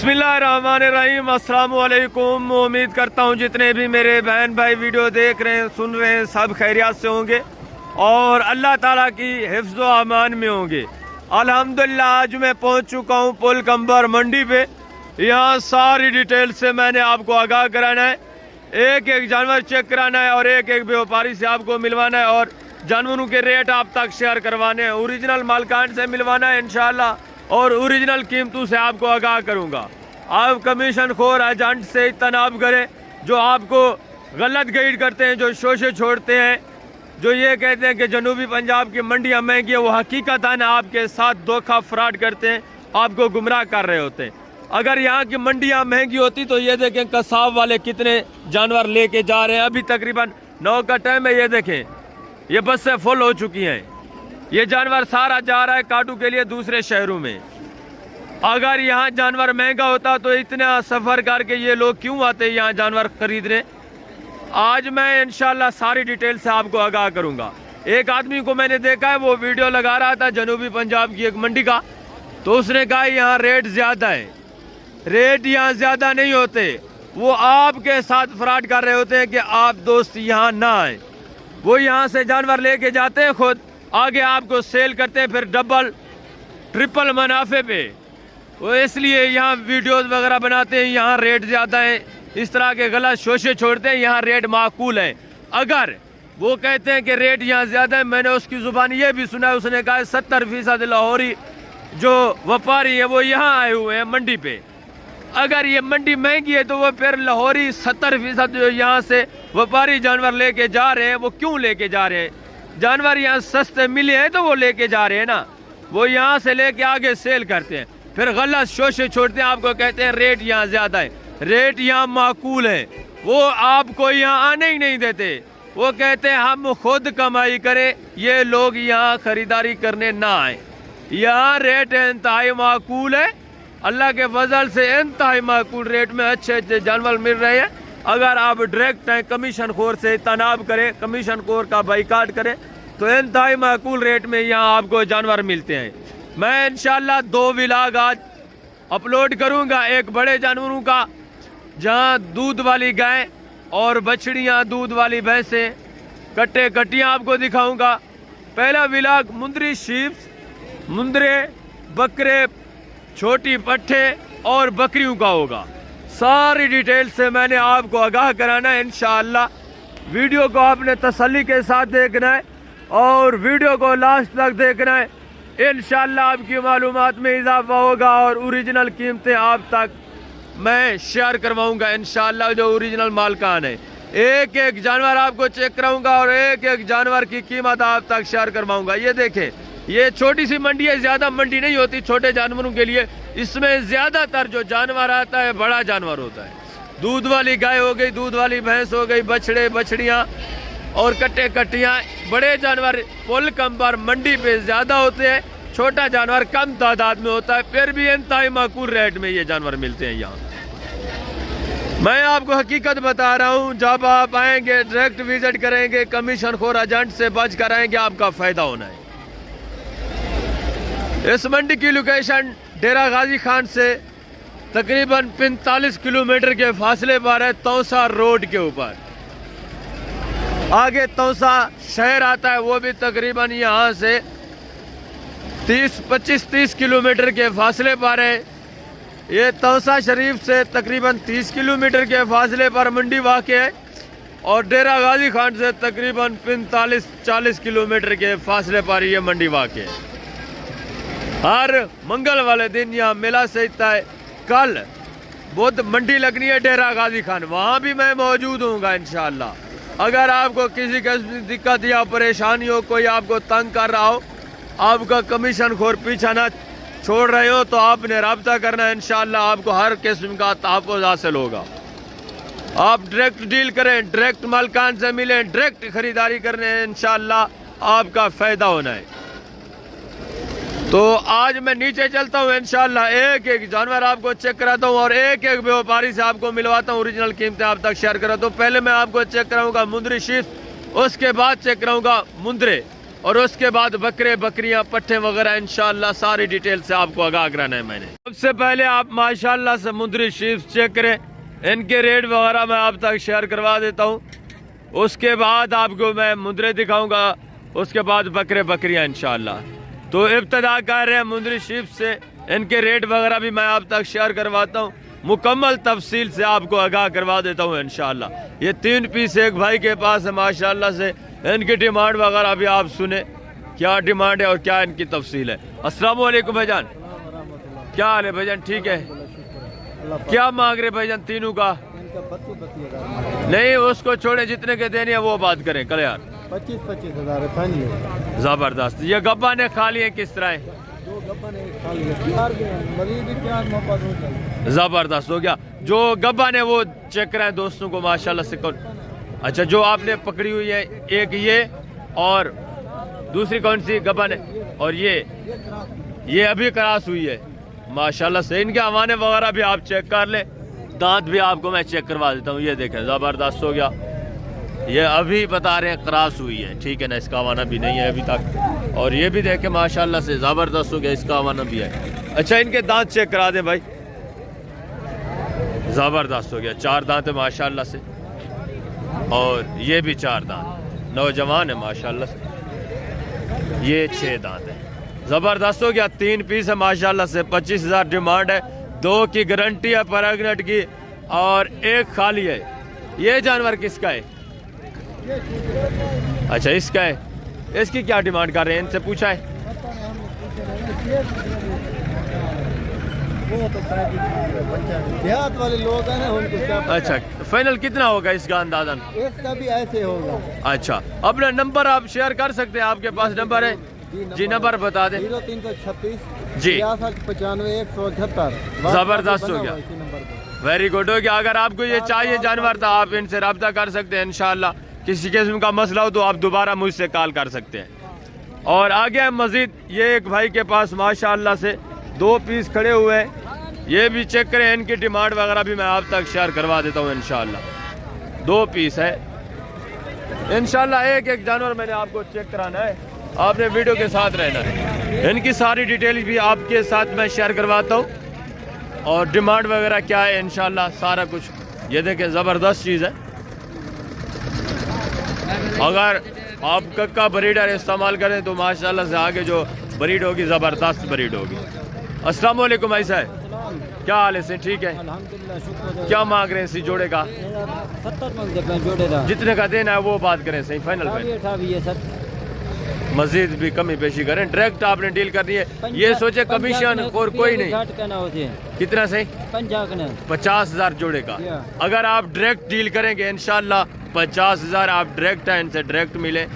बिस्मिल्लाहिर्रहमानिर्रहीम। अस्सलाम वालेकुम। उम्मीद करता हूँ जितने भी मेरे बहन भाई वीडियो देख रहे हैं सुन रहे हैं सब खैरियत से होंगे और अल्लाह ताला की हिफ्ज़ व अमान में होंगे। अल्हम्दुलिल्लाह आज मैं पहुँच चुका हूँ पुल कंबर मंडी पे। यहाँ सारी डिटेल से मैंने आपको आगाह कराना है, एक एक जानवर चेक कराना है और एक एक व्यापारी से आपको मिलवाना है और जानवरों के रेट आप तक शेयर करवाने हैं, ओरिजिनल मालकान से मिलवाना है इंशाल्लाह और ओरिजिनल कीमतों से आपको आगाह करूंगा। आप कमीशन खोर एजेंट से इत्तनाब करें जो आपको गलत गाइड करते हैं, जो शोशे छोड़ते हैं, जो ये कहते हैं कि जनूबी पंजाब की मंडियां महंगी है, वो हकीकतन आपके साथ धोखा फ्रॉड करते हैं, आपको गुमराह कर रहे होते हैं। अगर यहाँ की मंडियां महंगी होती तो ये देखें कसाब वाले कितने जानवर लेके जा रहे हैं। अभी तकरीबन 9 का टाइम है, ये देखें ये बसें फुल हो चुकी हैं, ये जानवर सारा जा रहा है काटू के लिए दूसरे शहरों में। अगर यहाँ जानवर महंगा होता तो इतना सफ़र करके ये लोग क्यों आते यहाँ जानवर खरीदने। आज मैं इंशाल्लाह सारी डिटेल से आपको आगाह करूँगा। एक आदमी को मैंने देखा है, वो वीडियो लगा रहा था जनूबी पंजाब की एक मंडी का, तो उसने कहा यहाँ रेट ज़्यादा है। रेट यहाँ ज़्यादा नहीं होते, वो आपके साथ फ्रॉड कर रहे होते हैं कि आप दोस्त यहाँ ना आए। वो यहाँ से जानवर लेके जाते हैं, खुद आगे आपको सेल करते हैं, फिर डबल ट्रिपल मुनाफे पे। वो इसलिए यहाँ वीडियोस वगैरह बनाते हैं, यहाँ रेट ज़्यादा है, इस तरह के गलत शोशे छोड़ते हैं, यहाँ रेट माकूल है। अगर वो कहते हैं कि रेट यहाँ ज़्यादा है, मैंने उसकी ज़ुबान ये भी सुना है, उसने कहा 70% लाहौरी जो व्यापारी है वो यहाँ आए हुए हैं मंडी पे। अगर ये मंडी महंगी है तो वो फिर लाहौरी 70% जो यहाँ से व्यापारी जानवर लेके जा रहे हैं, वो क्यों लेके जा रहे हैं? जानवर यहाँ सस्ते मिले हैं तो वो लेके जा रहे हैं ना, वो यहाँ से लेके आगे सेल करते हैं, फिर गलत शोशे छोड़ते हैं, आपको कहते हैं रेट यहाँ ज़्यादा है। रेट यहाँ माकूल है, वो आपको यहाँ आने ही नहीं देते। वो कहते हैं हम खुद कमाई करें, ये लोग यहाँ खरीदारी करने ना आए। यहाँ रेट इंतहाई माकूल है, अल्लाह के फजल से इंतहाई माकूल रेट में अच्छे अच्छे जानवर मिल रहे हैं। अगर आप डायरेक्ट कमीशन खोर से तनाब करें, कमीशन खोर का बाइकाट करें, तो इंतहाई माकूल रेट में यहाँ आपको जानवर मिलते हैं। मैं इंशाल्लाह 2 व्लॉग आज अपलोड करूँगा, एक बड़े जानवरों का जहाँ दूध वाली गाय और बछड़ियाँ, दूध वाली भैंसें, कट्टे कट्टियाँ आपको दिखाऊँगा। पहला व्लॉग मुंदरी शीप्स, मुंदरे, बकरे, छोटी पट्ठे और बकरियों का होगा। सारी डिटेल से मैंने आपको आगाह कराना है इंशाअल्लाह। वीडियो को आपने तसल्ली के साथ देखना है और वीडियो को लास्ट तक देखना है। इंशाअल्लाह आपकी मालूमात में इजाफा होगा और ओरिजिनल कीमतें आप तक मैं शेयर करवाऊंगा इंशाअल्लाह, जो ओरिजिनल मालकान है। एक एक जानवर आपको चेक कराऊंगा और एक एक जानवर की कीमत आप तक शेयर करवाऊंगा। ये देखें, ये छोटी सी मंडी है, ज़्यादा मंडी नहीं होती छोटे जानवरों के लिए। इसमें ज़्यादातर जो जानवर आता है बड़ा जानवर होता है। दूध वाली गाय हो गई, दूध वाली भैंस हो गई, बछड़े बछड़ियाँ और कट्टे कट्टियाँ। बड़े जानवर पुल कंबर मंडी पे ज़्यादा होते हैं, छोटा जानवर कम तादाद में होता है, फिर भी इंतहाई माकूल रेट में ये जानवर मिलते हैं यहाँ। मैं आपको हकीकत बता रहा हूँ, जब आप आएंगे डायरेक्ट विजिट करेंगे, कमीशन खोर एजेंट से बच कर आएंगे, आपका फ़ायदा होना है। इस मंडी की लोकेशन डेरा गाजी खान से तकरीबन 45 किलोमीटर के फासले पर है, तौसा रोड के ऊपर। आगे तौसा शहर आता है, वो भी तकरीबन यहाँ से 25-30 किलोमीटर के फासले पर है। ये तौसा शरीफ से तकरीबन 30 किलोमीटर के फासले पर मंडी वाक़ है और डेरा गाजी खान से तकरीबन 45-40 किलोमीटर के फासले पर यह मंडी वाक़ है। हर मंगल वाले दिन यहाँ मेला सजता है। कल बुध मंडी लगनी है डेरा गाजी खान, वहाँ भी मैं मौजूद हूँगा इंशाअल्लाह। अगर आपको किसी किस्म की दिक्कत या परेशानी हो, कोई आपको तंग कर रहा हो, आपका कमीशन खोर पीछा ना छोड़ रहे हो, तो आपने रब्ता करना है इंशाअल्लाह, आपको हर किस्म का तहफ़्फ़ुज़ हासिल होगा। आप डायरेक्ट डील करें, डायरेक्ट मालकान से मिलें, डायरेक्ट ख़रीदारी करने, इंशाअल्लाह आपका फ़ायदा होना है। तो आज मैं नीचे चलता हूँ इंशाअल्लाह, एक एक जानवर आपको चेक कराता हूँ और एक एक व्यापारी से आपको मिलवाता हूँ, ओरिजिनल कीमतें आप तक शेयर कराता हूँ। पहले मैं आपको चेक कराऊँगा मुंदरी शीप्स, उसके बाद चेक कराऊँगा मुंदरे। और उसके बाद बकरे बकरियां पट्टे वगैरह इंशाल्लाह सारी डिटेल से आपको आगाह कराना है मैंने। सबसे पहले आप माशाल्लाह से मुंदरी शीप चेक करें, इनके रेट वगैरह मैं आप तक शेयर करवा देता हूँ। उसके बाद आपको मैं मुंदरे दिखाऊंगा, उसके बाद बकरे बकरियां इंशाल्लाह। तो इब्तदा कर रहे हैं मुंदरी शीप से, इनके रेट वगैरह भी मैं आप तक शेयर करवाता हूँ, मुकम्मल तफसील से आपको आगाह करवा देता हूँ इंशाल्लाह। ये 3 पीस एक भाई के पास है माशाल्लाह से, इनकी डिमांड वगैरह भी आप सुने क्या डिमांड है और क्या इनकी तफसील है। अस्सलाम वालेकुम भाईजान, क्या हाल है भाईजान? ठीक है। क्या मांग रहे भाईजान तीनों का? नहीं उसको छोड़े, जितने के देने हैं वो बात करें कल यार। 25-25 हज़ार जबरदस्त। ये गब्बा ने खा लिए किस तरह है? जबरदस्त हो गया। जो गब्बा ने वो चेक कराए दोस्तों को माशाल्लाह से। कौन? अच्छा, जो आपने पकड़ी हुई है एक ये और दूसरी कौन सी गब्बा ने? और ये अभी क्रॉस हुई है माशाल्लाह से। इनके हवाने वगैरह भी आप चेक कर ले, दांत भी आपको मैं चेक करवा देता हूँ। ये देखें जबरदस्त हो गया। ये अभी बता रहे हैं क्रॉस हुई है, ठीक है ना, इसका हवाना भी नहीं है अभी तक। और ये भी देखें माशाल्लाह से जबरदस्त हो गया, इसका हवाना भी है। अच्छा, इनके दांत चेक करा दें भाई। जबरदस्त हो गया, 4 दांत है माशाल्लाह से। और ये भी 4 दांत, नौजवान है माशाल्लाह से। ये 6 दांत है, जबरदस्त हो गया। 3 पीस है माशाल्लाह से। 25,000 डिमांड है, 2 की गारंटी है प्रेग्नेंट की और 1 खाली है। ये जानवर किसका है? अच्छा, इसका है। इसकी क्या डिमांड कर रहे हैं, इनसे पूछा है? देहात वाले लोग हैं ना, उनको क्या। अच्छा, फाइनल कितना होगा इसका अंदाजन? इसका भी ऐसे होगा। अच्छा, अपना नंबर आप शेयर कर सकते हैं, आपके पास नंबर है जी? नंबर बता दें। 0336 जी 95 178। जबरदस्त हो गया, वेरी गुड हो गया। अगर आपको ये चाहिए जानवर तो आप इनसे रब्ता कर सकते हैं इंशाल्लाह। किसी किस्म का मसला हो तो आप दोबारा मुझसे कॉल कर सकते हैं। और आगे मजीद ये एक भाई के पास माशाल्लाह से 2 पीस खड़े हुए हैं, ये भी चेक करें। इनकी डिमांड वगैरह भी मैं आप तक शेयर करवा देता हूँ इंशाल्लाह। 2 पीस है इंशाल्लाह। एक जानवर मैंने आपको चेक कराना है, आपने वीडियो के साथ रहना है। इनकी सारी डिटेल भी आपके साथ मैं शेयर करवाता हूँ और डिमांड वगैरह क्या है इंशाल्लाह सारा कुछ। ये देखें ज़बरदस्त चीज़ है। अगर आप कक्का ब्रीडर इस्तेमाल करें तो माशाल्लाह से आगे जो ब्रीड होगी ज़बरदस्त ब्रीड होगी। अस्सलाम वालेकुम भाई साहब, क्या हाल है? से ठीक है, क्या मांग रहे हैं इसी जोड़े का? 70 जोड़े का। जितने का देना है वो बात करें सही, फाइनल में मजीद भी कमी पेशी करें। डायरेक्ट आपने डील करनी है, ये सोचे कमीशन और कोई नहीं। कितना सही? 50,000 जोड़े का। अगर आप डायरेक्ट डील करेंगे इंशाल्लाह 50,000 आप डायरेक्ट है इनसे डायरेक्ट मिले।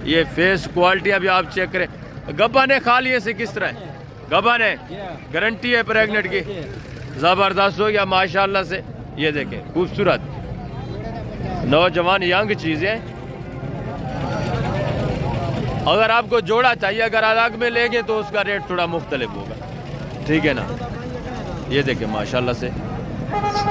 ये फेस क्वालिटी अभी आप चेक करें। गब्बा ने खा लिए से किस तरह है? गब्बा ने गारंटी है प्रेग्नेंट की। जबरदस्त हो गया माशाल्लाह से। ये देखें खूबसूरत नौजवान यंग चीजें। अगर आपको जोड़ा चाहिए, अगर अलग में लेंगे तो उसका रेट थोड़ा मुख्तलिफ होगा, ठीक है ना। ये देखें माशाल्लाह से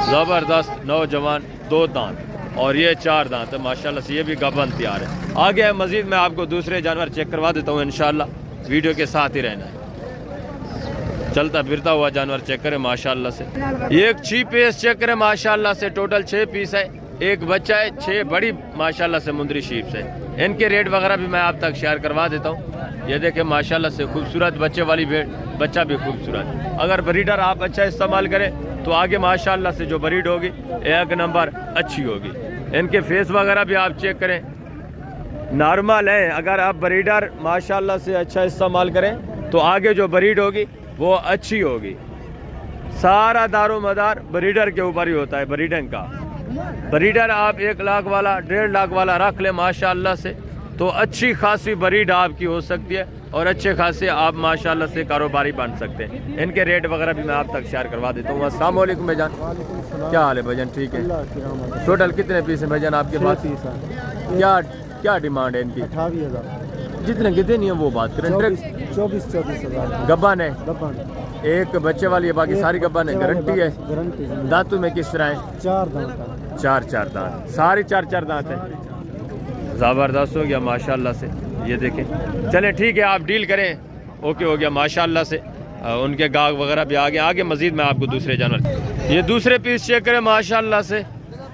ज़बरदस्त नौजवान 2 दांत और ये 4 दांत है माशाल्लाह से। ये भी गबन तैयार है। आगे मजीद मैं आपको दूसरे जानवर चेक करवा देता हूँ इंशाल्लाह। वीडियो के साथ ही रहना है। चलता फिरता हुआ जानवर चेक करें माशाल्लाह से। एक 6 पीस चेक करें माशाल्लाह से। टोटल 6 पीस है, एक बच्चा है, 6 बड़ी माशाल्लाह से मुंदरी शीप से। इनके रेट वगैरह भी मैं आप तक शेयर करवा देता हूँ। ये देखें माशाल्लाह से खूबसूरत बच्चे वाली भेड़, बच्चा भी खूबसूरत। अगर ब्रीडर आप अच्छा इस्तेमाल करें तो आगे माशाल्लाह से जो ब्रीड होगी 1 नंबर अच्छी होगी। इनके फेस वगैरह भी आप चेक करें, नॉर्मल है। अगर आप ब्रीडर माशाल्लाह से अच्छा इस्तेमाल करें तो आगे जो ब्रीड होगी वो अच्छी होगी। सारा दारोमदार ब्रीडर के ऊपर ही होता है, ब्रीडिंग का। ब्रीडर आप 1 लाख वाला 1.5 लाख वाला रख ले माशाल्लाह से तो अच्छी खासी ब्रीड आपकी हो सकती है और अच्छे खासे आप माशाल्लाह से कारोबारी बन सकते हैं। इनके रेट वगैरह भी मैं आप तक शेयर करवा देता हूँ। अस्सलाम वालेकुम भाईजान, क्या हाल है भाईजान? ठीक है। टोटल कितने पीस है भाईजान आपके पास? क्या डिमांड है इनकी? 28,000। जितने कितने नहीं है वो बात करें। 24,000 गब्बन है, एक बच्चे वाली है, बाकी सारी गब्बन है। गारंटी है? गारंटी। दांतों में किस तरह है? 4 दांत। 4 दांत, सारी 4 दांत है। ज़बरदस्त हो गया माशाल्लाह से। ये देखें। चलें ठीक है, आप डील करें। ओके हो गया माशाल्लाह से। उनके गाग वगैरह भी आगे मज़ीद मैं आपको दूसरे जानवर, ये दूसरे पीस चेक करें माशाल्लाह से।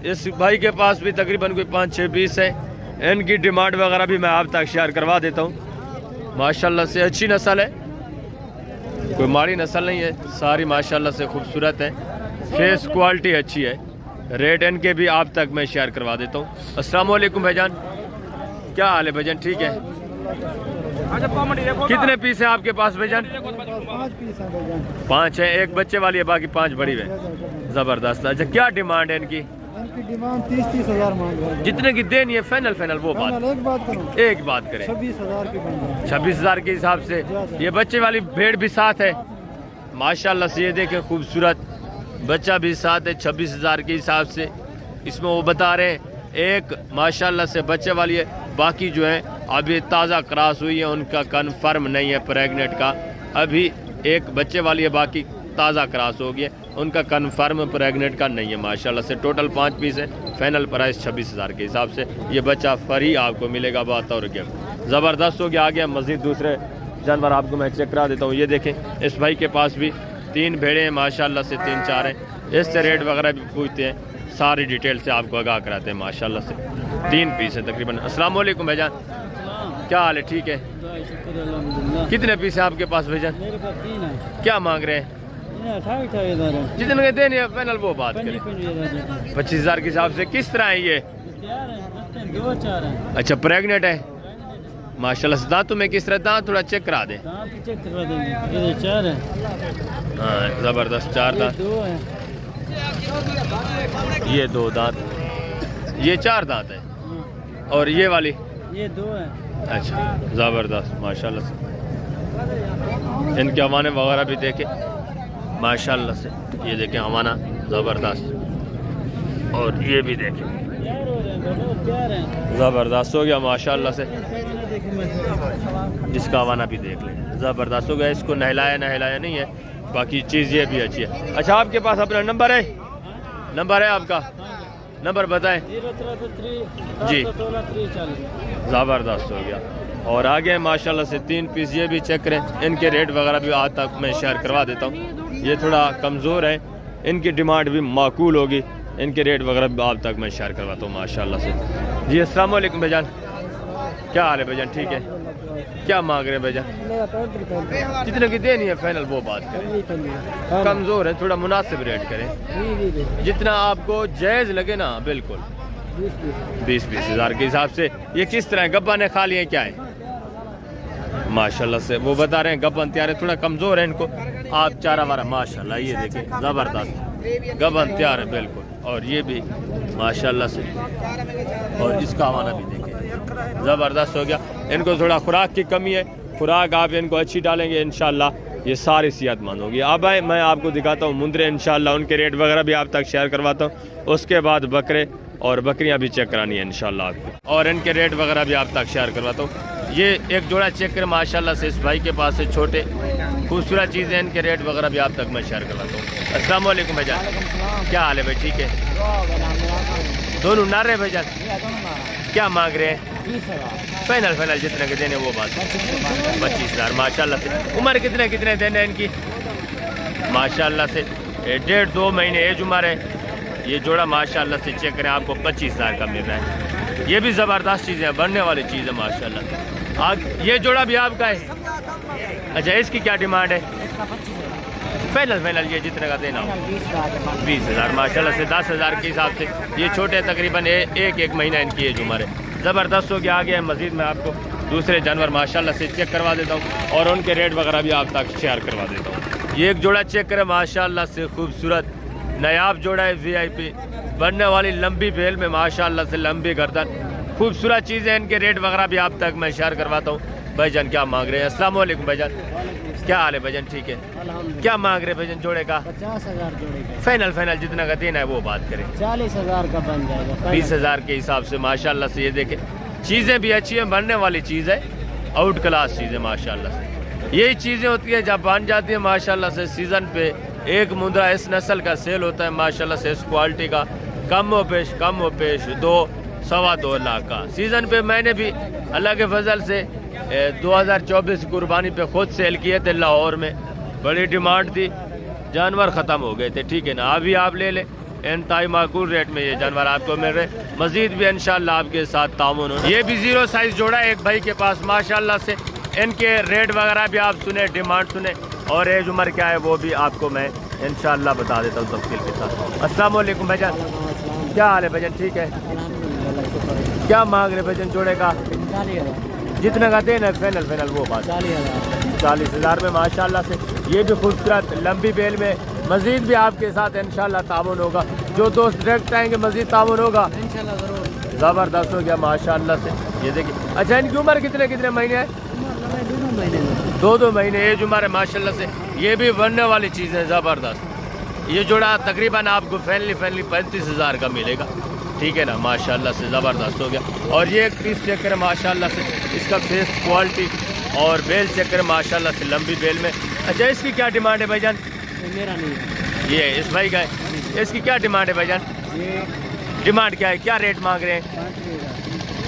इस भाई के पास भी तकरीबन कोई 5-6 पीस है। इनकी डिमांड वगैरह भी मैं आप तक शेयर करवा देता हूँ। माशाल्लाह से अच्छी नस्ल है, कोई माड़ी नस्ल नहीं है, सारी माशाल्लाह से खूबसूरत है, फेस क्वालिटी अच्छी है। रेट इनके भी आप तक मैं शेयर करवा देता हूँ। अस्सलाम वालेकुम भाईजान, क्या हाल है भाईजान? ठीक है। कितने पीस हैं आपके पास भाईजान? 5 पीस है भाईजान। 5 है, एक बच्चे वाली है, बाकी 5 बड़ी है। ज़बरदस्त। अच्छा क्या डिमांड है इनकी? इनकी डिमांड 30-30 हज़ार मांग रहे हैं। जितने की देनी है फाइनल वो बात, एक बात करूं, एक बात करें 26,000 की बन रही है। 26,000 के हिसाब से। ये बच्चे वाली भेड़ भी साथ है माशाल्लाह से, ये देखें खूबसूरत बच्चा भी साथ है 26,000 के हिसाब से। इसमें वो बता रहे हैं एक माशाल्लाह से बच्चे वाली है, बाकी जो है अभी ताज़ा क्रॉस हुई है, उनका कन्फर्म नहीं है प्रेग्नेंट का। अभी एक बच्चे वाली है, बाकी ताज़ा क्रॉस हो गया, उनका कन्फर्म प्रेग्नेंट का नहीं है माशाल्लाह से। टोटल 5 पीस है, फाइनल प्राइस 26,000 के हिसाब से। ये बच्चा फ्री आपको मिलेगा बतौर गिफ्ट। ज़बरदस्त हो गया। आगे मज़ीद दूसरे जानवर आपको मैं चेक करा देता हूँ। ये देखें, इस भाई के पास भी 3 भेड़े हैं माशाल्लाह से, 3-4 हैं। इससे रेट वगैरह भी पूछते हैं, सारी डिटेल से आपको आगाह कराते हैं माशाल्लाह से। 3 पीस है तकरीबन। अस्सलाम वालेकुम भाईजान, क्या हाल है? ठीक है। कितने पीस है आपके पास भाईजान? मेरे पास 3 है। क्या मांग रहे हैं? 28,000 जितने के देने हैं फाइनल वो बात करें। 25,000 के हिसाब से। किस तरह है ये? 2-4 है। अच्छा प्रेग्नेंट है माशाल्लाह से। दांतों में किस तरह? दांत थोड़ा चेक करा दें। चेक करवा देंगे। ये 4 है। हाँ ज़बरदस्त 4 दांत। 2 है। ये 2 दांत, ये 4 दांत है। और ये वाली? ये 2 है। अच्छा ज़बरदस्त माशाल्लाह से। इनके हवाने वगैरह भी देखें माशाल्लाह से। ये देखें हवाना ज़बरदस्त, और ये भी देखें ज़बरदस्त हो गया माशाल्लाह से। इसका हवाना भी देख लें, ज़बरदस्त हो गया। इसको नहलाया नहीं है, बाकी चीज़ ये भी अच्छी है। अच्छा आपके पास अपना नंबर है? नंबर है आपका? नंबर बताएं। जी ज़बरदस्त हो गया। और आगे माशाल्लाह से 3 पीस ये भी चेक करें। इनके रेट वगैरह भी आज तक मैं शेयर करवा देता हूँ। ये थोड़ा कमज़ोर है, इनकी डिमांड भी माकूल होगी, इनके रेट वगैरह भी आप तक मैं शेयर करवाता हूँ माशाल्लाह से। जी अस्सलाम वालेकुम भाईजान, क्या हाल है भाईजान? ठीक है। क्या मांग रहे हैं भाईजान? जितने की देनी है फाइनल वो बात करें। कमज़ोर है, थोड़ा मुनासिब रेट करें, जितना आपको जायज़ लगे ना। बिल्कुल 20-20 हज़ार के हिसाब से। ये किस तरह है? गब्बा ने खा लिए क्या है? माशाल्लाह से वो बता रहे हैं गब्बन तैयार है, थोड़ा कमज़ोर है इनको। आप चारा वारा माशाल्लाह, ये देखें ज़बरदस्त गब्बन तैयार है बिल्कुल। और ये भी माशाल्लाह से, और इसका हवाना भी देखें ज़बरदस्त हो गया। इनको थोड़ा खुराक की कमी है, खुराक आप इनको अच्छी डालेंगे इंशाल्लाह ये सारी सेहतमंद होगी। अब आए मैं आपको दिखाता हूँ मुंदरे इंशाल्लाह, उनके रेट वगैरह भी आप तक शेयर करवाता हूँ। उसके बाद बकरे और बकरियाँ भी चेक करानी है इंशाल्लाह आपको, और इनके रेट वगैरह भी आप तक शेयर करवाता हूँ। ये एक जोड़ा चेक करें माशाल्लाह से, इस भाई के पास से छोटे खूबसूरत चीज़ें, इनके रेट वगैरह भी आप तक मैं शेयर करवाता हूँ। अस्सलाम वालेकुम भाईजान, क्या हाल है भाई? ठीक है। दोनों नार रहे भाईजान? क्या मांग रहे हैं? फाइनल जितने के देने वो बात। 25,000 माशाल्लाह से। उम्र कितने देने हैं इनकी? माशाल्लाह से 1.5-2 महीने एज उम्र है। ये जोड़ा माशाल्लाह से चेक करें, आपको 25,000 का मिल रहा है। ये भी ज़बरदस्त चीज़ है, बनने वाली चीज़ है माशाल्लाह। ये जोड़ा भी आपका है? अच्छा इसकी क्या डिमांड है? फाइनल ये जितने का देना हो। 20,000 माशाल्लाह से। 10,000 के हिसाब से ये छोटे तकरीबन एक महीना इनकी एज उम्र है। ज़बरदस्त हो गया। आगे मज़ीद मैं आपको दूसरे जानवर माशाल्लाह से चेक करवा देता हूँ, और उनके रेट वगैरह भी आप तक शेयर करवा देता हूँ। ये एक जोड़ा चेक करें माशाल्लाह से, खूबसूरत नायाब जोड़ा है, VIP बनने वाली लंबी बेल में माशाल्लाह से, लंबी गर्दन, खूबसूरत चीज़ें। इनके रेट वगैरह भी आप तक मैं शेयर करवाता हूँ। भाईजान क्या मांग रहे हैं? अस्सलाम वालेकुम भाईजान, क्या हाल है भाईजान? ठीक है। क्या मांग रहे भाईजान जोड़े का? 50,000 जोड़े का। फाइनल जितना का देना है वो बात करें। 40,000 का बन जाएगा। 20,000 के हिसाब से माशाल्लाह से। ये देखें चीज़ें भी अच्छी हैं, बनने वाली चीज़ है, आउट क्लास चीज़ है माशाल्लाह से। यही चीज़ें होती है जब बन जाती है माशाल्लाह से। सीज़न पे एक मुंद्रा इस नस्ल का सेल होता है माशाल्लाह से, इस क्वालिटी का। कम हो पेश 2 2.25 लाख का। सीज़न पे मैंने भी अल्लाह के फजल से 2024 कुर्बानी पे खुद सेल किए थे लाहौर में, बड़ी डिमांड थी, जानवर ख़त्म हो गए थे, ठीक है ना। अभी आप ले लें, इंतहाई माकूल रेट में ये जानवर आपको मिल रहे। मज़ीद भी इंशाल्लाह आपके साथ तामुन हो। ये भी 0 साइज़ जोड़ा है एक भाई के पास माशाल्लाह से। इनके रेट वगैरह भी आप सुने, डिमांड सुने, और एज उम्र क्या है वो भी आपको मैं इंशाल्लाह बता देता हूँ तफसील के साथ। अस्सलाम वालेकुम भाईजान, क्या हाल है भाईजान? ठीक है। क्या मांग रहे भाईजान जोड़े का? जितना का देना है फाइनल वो बात 40,000 में माशाल्लाह से। ये भी खूबसूरत लंबी बेल में। मज़ीद भी आपके साथ इंशाल्लाह तामुन होगा। जो दोस्त डायरेक्ट आएंगे मज़ीद तामुन होगा इंशाल्लाह ज़रूर। ज़बरदस्त हो गया माशाल्लाह से। ये देखिए, अच्छा इनकी उम्र कितने महीने है? 2 महीने एज उम्र है माशाल्लाह से। ये भी बनने वाली चीज़ है ज़बरदस्त। ये जोड़ा तकरीबन आपको फैनली 35,000 का मिलेगा, ठीक है ना। माशाल्लाह से ज़बरदस्त हो गया। और ये एक पीस चेक करें माशाल्लाह से, इसका फेस क्वालिटी और बेल चेक करें माशाल्लाह से, लंबी बेल में। अच्छा इसकी क्या डिमांड है भाईजान? मेरा नहीं, ये इस भाई का है। इसकी क्या डिमांड है भाईजान? डिमांड क्या है, क्या रेट मांग रहे हैं?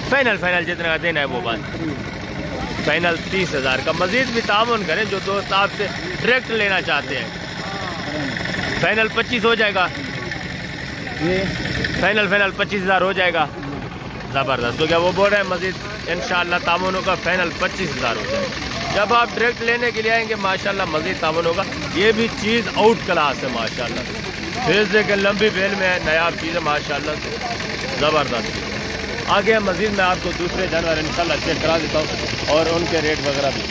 फाइनल जितना का देना है वो बात। फाइनल 30,000 का। मज़ीद भी तामुन करें जो दोस्त आपसे डायरेक्ट लेना चाहते हैं। फाइनल 25 हो जाएगा। ये फाइनल 25,000 हो जाएगा। ज़बरदस्त हो गया। वो बोल रहे हैं मज़ीद इंशाल्लाह तामुन होगा, फाइनल 25,000 हो जाएगा। जब आप डायरेक्ट लेने के लिए आएंगे माशाल्लाह मज़ीद तामुन होगा। ये भी चीज़ आउट क्लास है माशाल्लाह। फेस देखें, लंबी बेल में है, नायाब चीज़ है माशाल्लाह से, ज़बरदस्त। आगे मज़ीद मैं आपको दूसरे जानवर इंशाल्लाह चेक करा देता हूँ और उनके रेट वगैरह भी।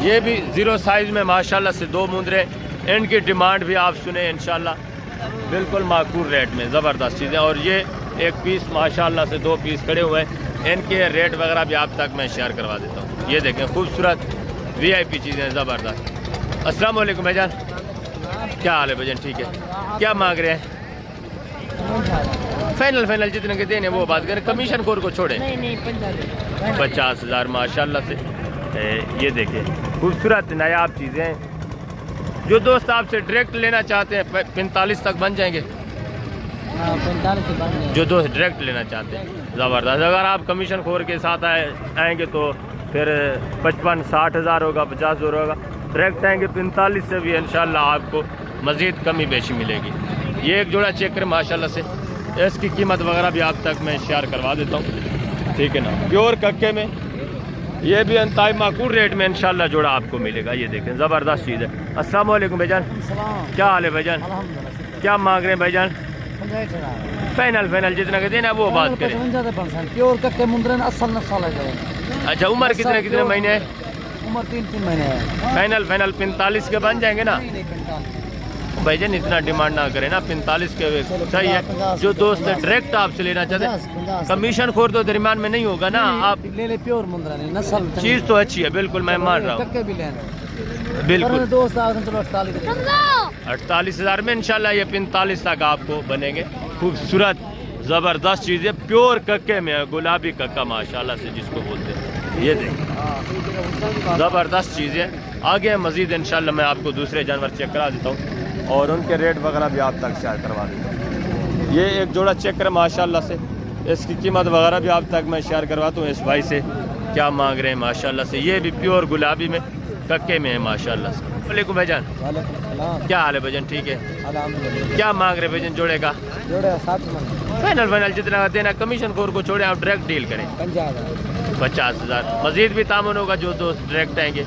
ये भी 0 साइज़ में माशाल्लाह से 2 मुंदरे। इनकी डिमांड भी आप सुने इंशाल्लाह, बिल्कुल माकूल रेट में, ज़बरदस्त चीज़ें। और ये एक पीस माशाल्लाह से 2 पीस खड़े हुए हैं। इनके रेट वगैरह भी आप तक मैं शेयर करवा देता हूँ। ये देखें, खूबसूरत VIP चीज़ें, ज़बरदस्त। अस्सलाम वालेकुम भाईजान, क्या हाल है भाईजान? ठीक है। क्या मांग रहे हैं? फाइनल जितने के देने वो बात करें, कमीशन खोर को छोड़े। नहीं 50,000 माशाल्लाह से। ये देखिए, खूबसूरत नायाब चीज़ें। जो दोस्त आपसे डायरेक्ट लेना चाहते हैं 45 तक बन जाएंगे। 45 जो दोस्त डायरेक्ट लेना चाहते हैं, ज़बरदस्त। अगर आप कमीशन खोर के साथ आएंगे तो फिर 55-60 हज़ार होगा, 50,000 होगा। डायरेक्ट आएंगे 45 से भी इंशाल्लाह आपको मज़ीद कमी बेशी मिलेगी। ये एक जोड़ा चेक करें माशाल्लाह से। इसकी कीमत वगैरह भी आप तक मैं शेयर करवा देता हूँ, ठीक है ना। प्योर कक्के में ये भी इंतहाई माकूल रेट में इंशाल्लाह जोड़ा आपको मिलेगा। ये देखें, ज़बरदस्त चीज़ है। अस्सलाम वालेकुम भाईजान, क्या हाल है भाईजान? क्या मांग रहे हैं भाईजान? फाइनल जितना के देना वो बात करें। प्योर कक्के मुंदरन असल नस्ल है। अच्छा उम्र कितने महीने है? उम्र 3 महीने है। फाइनल 45 के बन जाएंगे ना भाईजान? इतना डिमांड ना करें ना, 45 के सही है। जो दोस्त डायरेक्ट आपसे लेना चाहते हैं, कमीशन खोर तो दरमियान में नहीं होगा ना। आप ले ले प्योर मुंदरा नहीं, नस्ल चीज़ तो अच्छी है, बिल्कुल मैं मान रहा हूँ, भी लेना बिल्कुल। दोस्त 48,000 में इंशाल्लाह ये 45 तक आपको बनेंगे। खूबसूरत ज़बरदस्त चीज़ है, प्योर कक्के में है, गुलाबी कक्का माशाल्लाह से जिसको बोलते हैं। ये देखिए, ज़बरदस्त चीज़ है। आगे मज़ीद इंशाल्लाह मैं आपको दूसरे जानवर चेक करा देता हूँ और उनके रेट वगैरह भी आप तक शेयर करवा देता हूँ। ये एक जोड़ा चेक करें माशाल्लाह से। इसकी कीमत वगैरह भी आप तक मैं शेयर करवाता हूँ। इस भाई से क्या मांग रहे हैं माशाल्लाह से। ये भी प्योर गुलाबी में कक्के में है माशाल्लाह से। वालेकुम भाईजान, क्या हाल है भाईजान? ठीक है। क्या मांग रहे भाईजान जोड़े का? फाइनल जितना का देना। कमीशन खोर को छोड़े, आप डायरेक्ट डील करें। 50,000। मज़ीद भी तामुन होगा जो दोस्त डायरेक्ट आएंगे।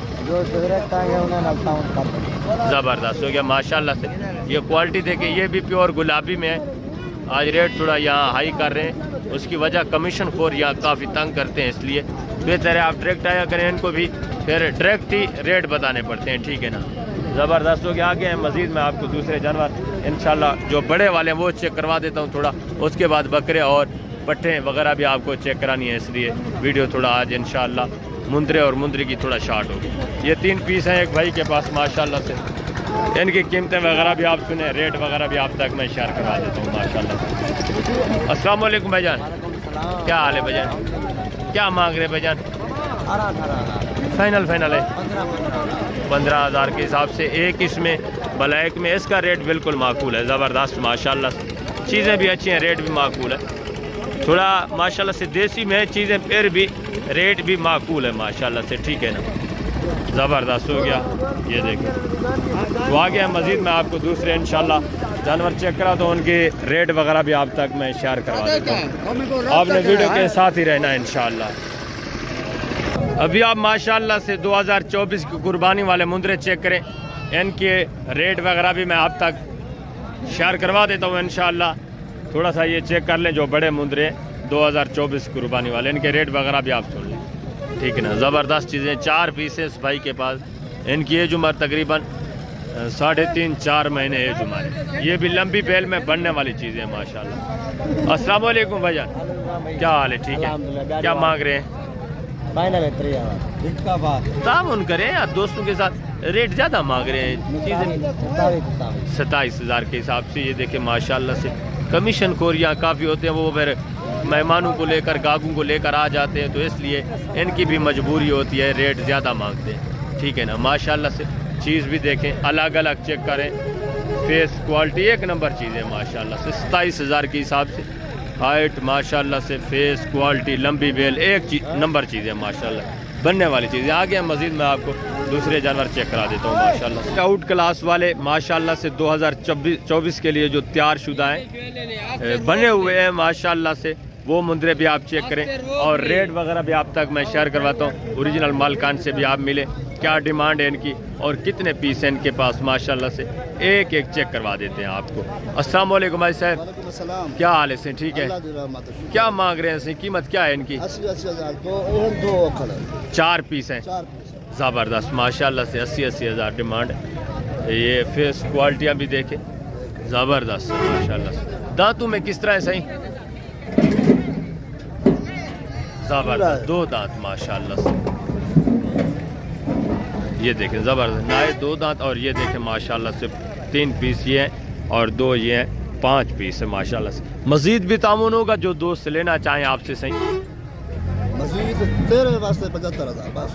ज़बरदस्त हो गया माशाल्लाह से। ये क्वालिटी देखे, ये भी प्योर गुलाबी में है। आज रेट थोड़ा यहाँ हाई कर रहे हैं, उसकी वजह कमीशन खोर यहाँ काफ़ी तंग करते हैं, इसलिए बेहतर है आप डायरेक्ट आया करें। इनको भी फिर डायरेक्ट ही रेट बताने पड़ते हैं, ठीक है ना। ज़बरदस्त हो गया। आगे हैं मज़ीद मैं आपको दूसरे जानवर इंशाल्लाह जो बड़े वाले हैं वो चेक करवा देता हूँ थोड़ा। उसके बाद बकरे और पट्टे वगैरह भी आपको चेक करानी है, इसलिए वीडियो थोड़ा आज इंशाल्लाह मुंदरे और मुंदरी की थोड़ा शार्ट होगी। ये 3 पीस हैं एक भाई के पास माशाल्लाह से। इनकी कीमतें वगैरह भी आप सुने, रेट वगैरह भी आप तक मैं शेयर करवा देता हूँ माशाल्लाह। अस्सलाम वालेकुम भाईजान, क्या हाल है भाईजान? क्या मांग रहे भाईजान? फाइनल है 15,000 के हिसाब से। एक इसमें ब्लैक में, इसका रेट बिल्कुल माकूल है, ज़बरदस्त माशाल्लाह। चीज़ें भी अच्छी हैं, रेट भी माकूल है। थोड़ा माशाल्लाह से देसी में चीज़ें, फिर भी रेट भी माकूल है माशाल्लाह से, ठीक है ना। ज़बरदस्त हो गया, ये देखिए। तो आगे मज़ीद मैं आपको दूसरे इंशाल्लाह जानवर चेक करा तो उनके रेट वगैरह भी आप तक मैं शेयर करवा देता हूँ। आपने वीडियो के साथ ही रहना है इंशाल्लाह। अभी आप माशाल्लाह से 2024 की कुर्बानी वाले मुंदरे चेक करें, इनके रेट वगैरह भी मैं आप तक शेयर करवा देता हूँ इंशाल्लाह। थोड़ा सा ये चेक कर लें, जो बड़े मुंदरे 2024 कुर्बानी वाले, इनके रेट वगैरह भी आप सुन लें, ठीक है ना। ज़बरदस्त चीज़ें, 4 पीसेस भाई के पास। इनकी एज उम्र तकरीबन 3.5-4 महीने एज उम्र है। ये भी लंबी बैल में बनने वाली चीज़ें हैं माशाल्लाह। अस्सलाम वालेकुम भाईजान, क्या हाल है? ठीक है। क्या मांग रहे हैं? तामुन करें या दोस्तों के साथ? रेट ज़्यादा मांग रहे हैं चीज़ें। 27,000 के हिसाब से। ये देखें माशाल्लाह से कमीशन खोरियाँ काफ़ी होते हैं, वो फिर मेहमानों को लेकर, गाहकों को लेकर आ जाते हैं, तो इसलिए इनकी भी मजबूरी होती है, रेट ज़्यादा मांगते हैं, ठीक है ना। माशाल्लाह से चीज़ भी देखें, अलग अलग चेक करें, फेस क्वालिटी एक नंबर चीज़ है माशाल्लाह से। 27,000 के हिसाब से हाइट माशाल्लाह से, फेस क्वालिटी, लंबी बेल, एक नंबर चीज़ है माशाल्लाह, बनने वाली चीज़ है। आगे मज़ीद मैं आपको दूसरे जानवर चेक करा देता हूँ माशाल्लाह। आउट क्लास वाले माशाल्लाह से 2024 के लिए जो तैयार शुदा हैं, बने हुए हैं माशाल्लाह से, वो मुंदरे भी आप चेक करें और रेट वगैरह भी आप तक मैं शेयर करवाता हूँ। ओरिजिनल मालकान से भी आप मिले, क्या डिमांड है इनकी और कितने पीस हैं इनके पास माशाल्लाह से, एक एक चेक करवा देते हैं आपको। अस्सलाम वालेकुम भाई साहब, क्या हाल है से? ठीक है। क्या मांग रहे हैं से? कीमत क्या है इनकी? 4 पीस हैं। ज़बरदस्त माशाल्लाह से 80,000 डिमांड है। ये फेस क्वालिटियाँ भी देखें, ज़बरदस्त माशाल्लाह से। दांतों में किस तरह है सही? ज़बरदस्त 2 दांत माशाल्लाह से, ये देखें ज़बरदस्त नाए 2 दांत। और ये देखें माशाल्लाह से 3 पीस ये हैं और 2 ये हैं, 5 पीस है माशाल्लाह से। मज़ीद भी तामुन होगा, जो दोस्त लेना चाहें आपसे सही। मज़ीद तेरे वास्ते 75,000 बस।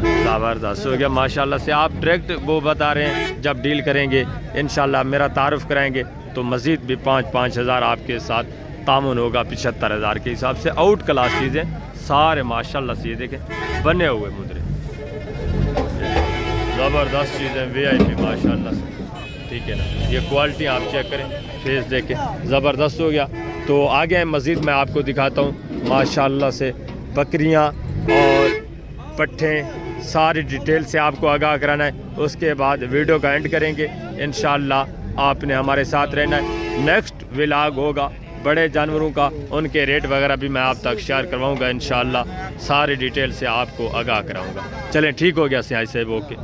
ज़बरदस्त हो गया माशाल्लाह से। आप डायरेक्ट वो बता रहे हैं, जब डील करेंगे इंशाल्लाह मेरा तारुफ कराएंगे तो मज़ीद भी 5-5 हज़ार आपके साथ तामुन होगा 75,000 के हिसाब से। आउट क्लास चीज़ें सारे माशाल्लाह से, ये देखें बने हुए मुद्रे, ज़बरदस्त चीज़ें, VIP माशाल्लाह से, ठीक है ना। ये क्वालिटी आप चेक करें, फेस देखें, ज़बरदस्त हो गया। तो आगे मज़ीद मैं आपको दिखाता हूँ माशाल्लाह से बकरियाँ और पट्ठे, सारी डिटेल से आपको आगाह कराना है। उसके बाद वीडियो का एंड करेंगे इंशाल्लाह, आपने हमारे साथ रहना है। नेक्स्ट व्लॉग होगा बड़े जानवरों का, उनके रेट वगैरह भी मैं आप तक शेयर करवाऊँगा इंशाल्लाह, सारी डिटेल से आपको आगाह कराऊँगा। चलें ठीक हो गया सियाई साहब, ओके।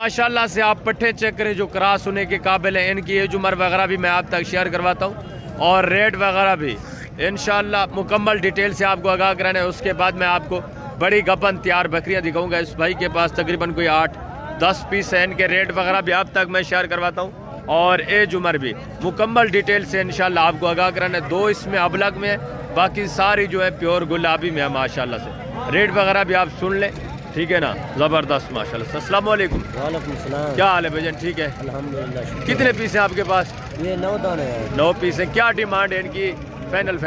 माशाल्लाह से आप पट्ठे चेक करें जो क्रॉस होने के काबिल है, इनकी एज उम्र वगैरह भी मैं आप तक शेयर करवाता हूँ और रेट वगैरह भी इंशाल्लाह मुकम्मल डिटेल से आपको आगाह कराना है। उसके बाद मैं आपको बड़ी गपन तैयार बकरियाँ दिखाऊंगा। इस भाई के पास तकरीबन कोई 8-10 पीस है, इनके रेट वगैरह भी आप तक मैं शेयर करवाता हूँ और एज उम्र भी मुकम्मल डिटेल से इंशाल्लाह आपको आगाह कराना है। 2 इसमें अबलग में है, बाकी सारी जो है प्योर गुलाबी में है माशाल्लाह से। रेट वगैरह भी आप सुन लें, ठीक है ना। ज़बरदस्त माशाल्लाह से। अस्सलाम वालेकुम। वालेकुम सलाम। क्या हाल है भाईजान? ठीक है अल्हम्दुलिल्लाह। कितने पीस हैं आपके पास? ये 9 दाने हैं। 9 पीस हैं। क्या डिमांड है इनकी? फाइनल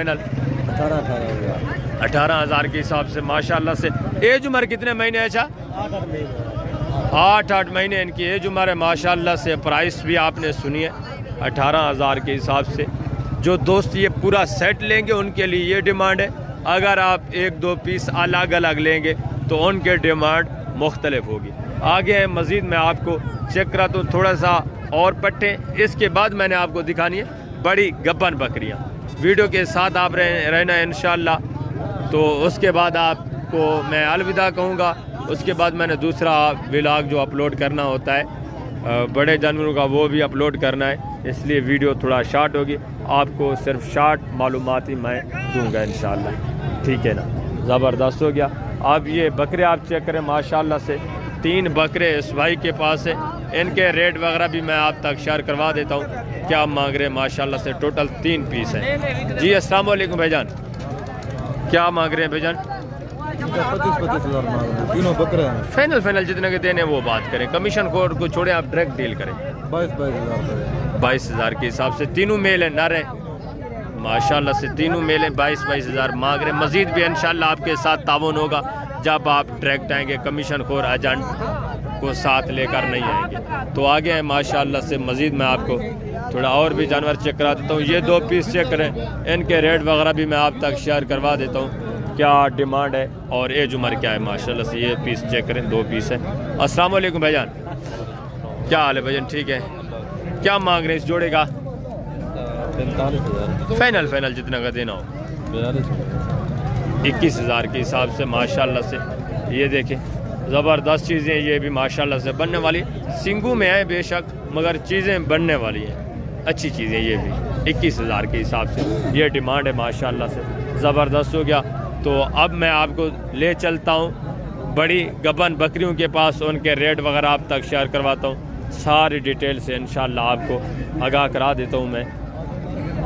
18,000 के हिसाब से माशाल्लाह से। एज उम्र कितने महीने है? अच्छा 8 महीने इनकी एज उम्र है माशाल्लाह से। प्राइस भी आपने सुनी है 18,000 के हिसाब से। जो दोस्त ये पूरा सेट लेंगे उनके लिए ये डिमांड है। अगर आप 1-2 पीस अलग अलग लेंगे तो उनके डिमांड मुख्तलिफ होगी। आगे मज़ीद मैं आपको चेक कराता हूँ थोड़ा सा और पट्टे, इसके बाद मैंने आपको दिखानी है बड़ी गब्बन बकरियाँ। वीडियो के साथ आप रहना इंशाल्लाह। तो उसके बाद आपको मैं अलविदा कहूँगा। उसके बाद मैंने दूसरा व्लॉग जो अपलोड करना होता है बड़े जानवरों का, वो भी अपलोड करना है, इसलिए वीडियो थोड़ा शार्ट होगी। आपको सिर्फ शार्ट मालूमात ही मैं दूँगा इंशाल्लाह, ठीक है ना। ज़बरदस्त हो गया। अब ये बकरे आप चेक करें माशाल्लाह से। 3 बकरे इस भाई के पास है, इनके रेट वगैरह भी मैं आप तक शेयर करवा देता हूँ। क्या मांग रहे हैं माशाल्लाह से। टोटल 3 पीस हैं जी। अस्सलाम वालेकुम भाईजान, क्या मांग रहे हैं भाईजान? 25,000 तीनों बकरे हैं। फाइनल जितने के देने वो बात करें, कमीशन कोड को छोड़े, आप डायरेक्ट डील करें। 22,000 22,000 के हिसाब से। तीनों मेल है, नर है? माशाल्लाह से तीनों मेले 22-22 हज़ार मांग रहे। मज़ीद भी इंशाल्लाह आपके साथ ताउन होगा जब आप डायरेक्ट आएंगे, कमीशन खोर एजेंट को साथ लेकर नहीं आएंगे। तो आगे हैं माशाल्लाह से। मज़ीद मैं आपको थोड़ा और भी जानवर चेक करा देता हूँ। ये 2 पीस चेक करें, इनके रेट वगैरह भी मैं आप तक शेयर करवा देता हूँ, क्या डिमांड है और एज उम्र क्या है। माशाल्लाह से ये पीस चेक करें, 2 पीस है। अस्सलाम वालेकुम भाईजान, क्या हाल है भाईजान? ठीक है। क्या मांग रहे हैं इस जोड़े का? 45,000 फाइनल जितना का देना हो 21,000 के हिसाब से माशाल्लाह से। ये देखें ज़बरदस्त चीज़ें, ये भी माशाल्लाह से बनने वाली। सिंगू में है बेशक, मगर चीज़ें बनने वाली हैं, अच्छी चीज़ें। ये भी 21,000 के हिसाब से ये डिमांड है माशाल्लाह से। ज़बरदस्त हो गया। तो अब मैं आपको ले चलता हूँ बड़ी गबन बकरियों के पास, उनके रेट वगैरह आप तक शेयर करवाता हूँ। सारी डिटेल से इंशाल्लाह आपको आगाह करा देता हूँ मैं।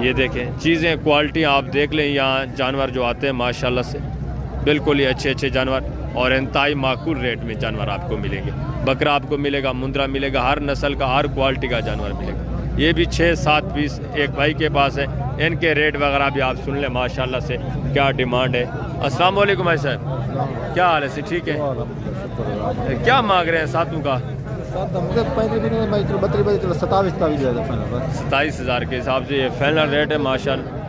ये देखें चीज़ें, क्वालिटी आप देख लें। यहाँ जानवर जो आते हैं माशाल्लाह से बिल्कुल ही अच्छे अच्छे जानवर और इंतहाई माकूल रेट में जानवर आपको मिलेंगे। बकरा आपको मिलेगा, मुंद्रा मिलेगा, हर नस्ल का हर क्वालिटी का जानवर मिलेगा। ये भी 6-7 पीस एक भाई के पास है, इनके रेट वगैरह भी आप सुन लें माशाल्लाह से क्या डिमांड है। अस्सलाम वालेकुम भाई साहब, क्या हाल है? से ठीक है। क्या मांग रहे हैं सातों का? 27,000 के हिसाब से ये फाइनल रेट है माशाल्लाह।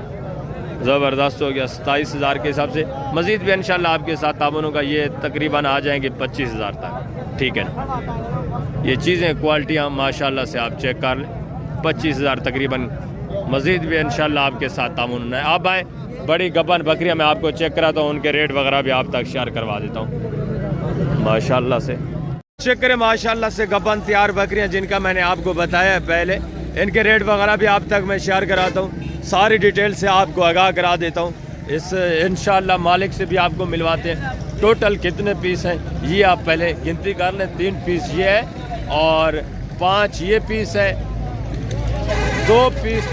ज़बरदस्त हो गया 27,000 के हिसाब से। मज़ीद भी इंशाल्लाह आपके साथ ताबनों का ये तकरीबन आ जाएंगे 25,000 तक, ठीक है ना। ये चीज़ें क्वालिटियाँ माशाल्लाह से आप चेक कर लें, 25,000 तकरीबन। मज़ीद भी इंशाल्लाह आपके साथ ताबन है। अब आए बड़ी गबन बकरियाँ मैं आपको चेक कराता हूँ, उनके रेट वगैरह भी आप तक शेयर करवा देता हूँ माशाल्लाह से। चेक करें माशाल्लाह से गबन तैयार बकरियां जिनका मैंने आपको बताया है पहले, इनके रेट वगैरह भी आप तक मैं शेयर कराता हूँ। सारी डिटेल से आपको आगाह करा देता हूँ। इस इंशाल्लाह मालिक से भी आपको मिलवाते हैं। टोटल कितने पीस हैं ये आप पहले गिनती कर लें। 3 पीस ये है और 5 ये पीस है, 2 पीस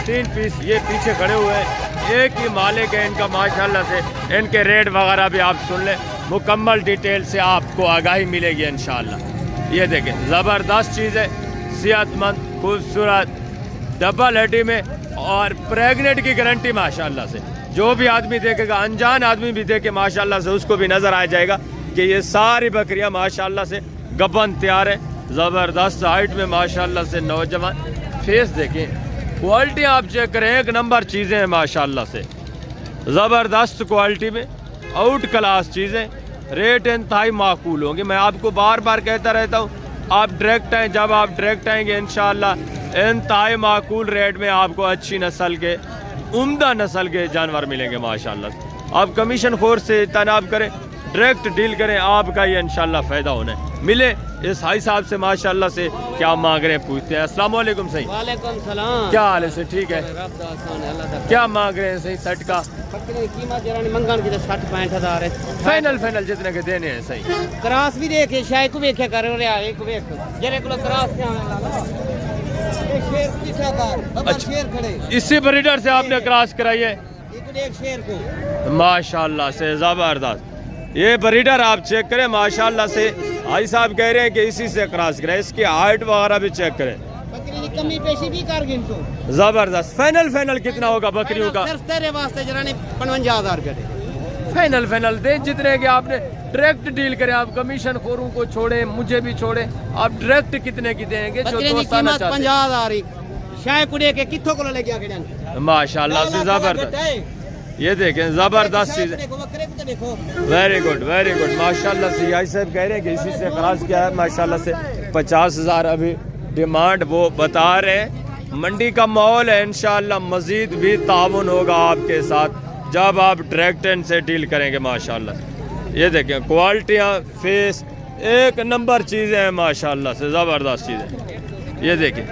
3 पीस ये पीछे खड़े हुए हैं। एक ही मालिक है इनका माशाल्लाह से। इनके रेट वगैरह भी आप सुन लें, मुकम्मल डिटेल से आपको आगाही मिलेगी इंशाल्लाह। ये देखें ज़बरदस्त चीज़ है, सेहतमंद, खूबसूरत, डबल हड्डी में और प्रेग्नेंट की गारंटी माशाल्लाह से। जो भी आदमी देखेगा, अनजान आदमी भी देखे माशाल्लाह से, उसको भी नज़र आ जाएगा कि ये सारी बकरियां माशाल्लाह से गबन तैयार है। ज़बरदस्त हाइट में माशाल्लाह से नौजवान। फेस देखें, क्वालिटी आप चेक करें, एक नंबर चीज़ें हैं माशाल्लाह से। ज़बरदस्त क्वालिटी में आउट क्लास चीज़ें, रेट इंतहाई माकूल होंगे। मैं आपको बार बार कहता रहता हूँ, आप डायरेक्ट आएँ, जब आप डायरेक्ट आएंगे इंशाल्लाह इंतहाई माकूल रेट में आपको अच्छी नस्ल के, उम्दा नस्ल के जानवर मिलेंगे माशाल्लाह। आप कमीशन खोर से तनाब करें, डायरेक्ट डील करें, आपका ये इंशाल्लाह फ़ायदा होना है। मिले इस हाई साहब से माशाल्लाह से, क्या मांग रहे हैं पूछते हैं। अस्सलाम वालेकुम सही। वालेकुम सलाम, क्या हाल है से? ठीक है। क्या मांग रहे हैं सही? सेट का मंगन की 60-65 हज़ार है। फाइनल जितने के देने हैं सही। क्रास भी देखे, शायद को वेखे कर रहे हैं, एक वेख जरे को क्रास से एक शेर पीछा कर, शेर खड़े इसी ब्रीडर से आपने क्रॉस कराई है? एक शेर को माशाल्लाह से ज़बरदस्त। ये ब्रीडर आप चेक करें माशाल्लाह से। भाई साहब कह रहे हैं कि इसी से क्रॉस करें, इसकी हाइट वगैरह भी चेक करें। बकरी की कमी पेशी भी कर गिनतो। जबरदस्त। फाइनल कितना होगा बकरियों का? सिर्फ तेरे वास्ते जरा ने 55,000 रुपये दे। फाइनल दे जितने के आपने डायरेक्ट डील करें। आप कमीशन खोरों को छोड़े, मुझे भी छोड़े, आप डायरेक्ट कितने की देंगे? जो दोस्ताना चाहते हैं 50,000 शायद कुड़े के कित्थों को ले गया माशाल्लाह से ज़बरदस्त। ये देखें ज़बरदस्त चीज़ है। वेरी गुड माशाल्लाह से। यही साहब कह रहे हैं कि इसी से क्रॉस किया है माशाल्लाह से। 50,000 अभी डिमांड वो बता रहे हैं। मंडी का माहौल है, इंशाल्लाह मज़ीद भी ताउन होगा आपके साथ जब आप डायरेक्ट से डील करेंगे माशाल्लाह। ये देखें क्वालिटियाँ, फेस एक नंबर चीज़ें हैं माशाल्लाह से, ज़बरदस्त चीज़ें। ये देखें।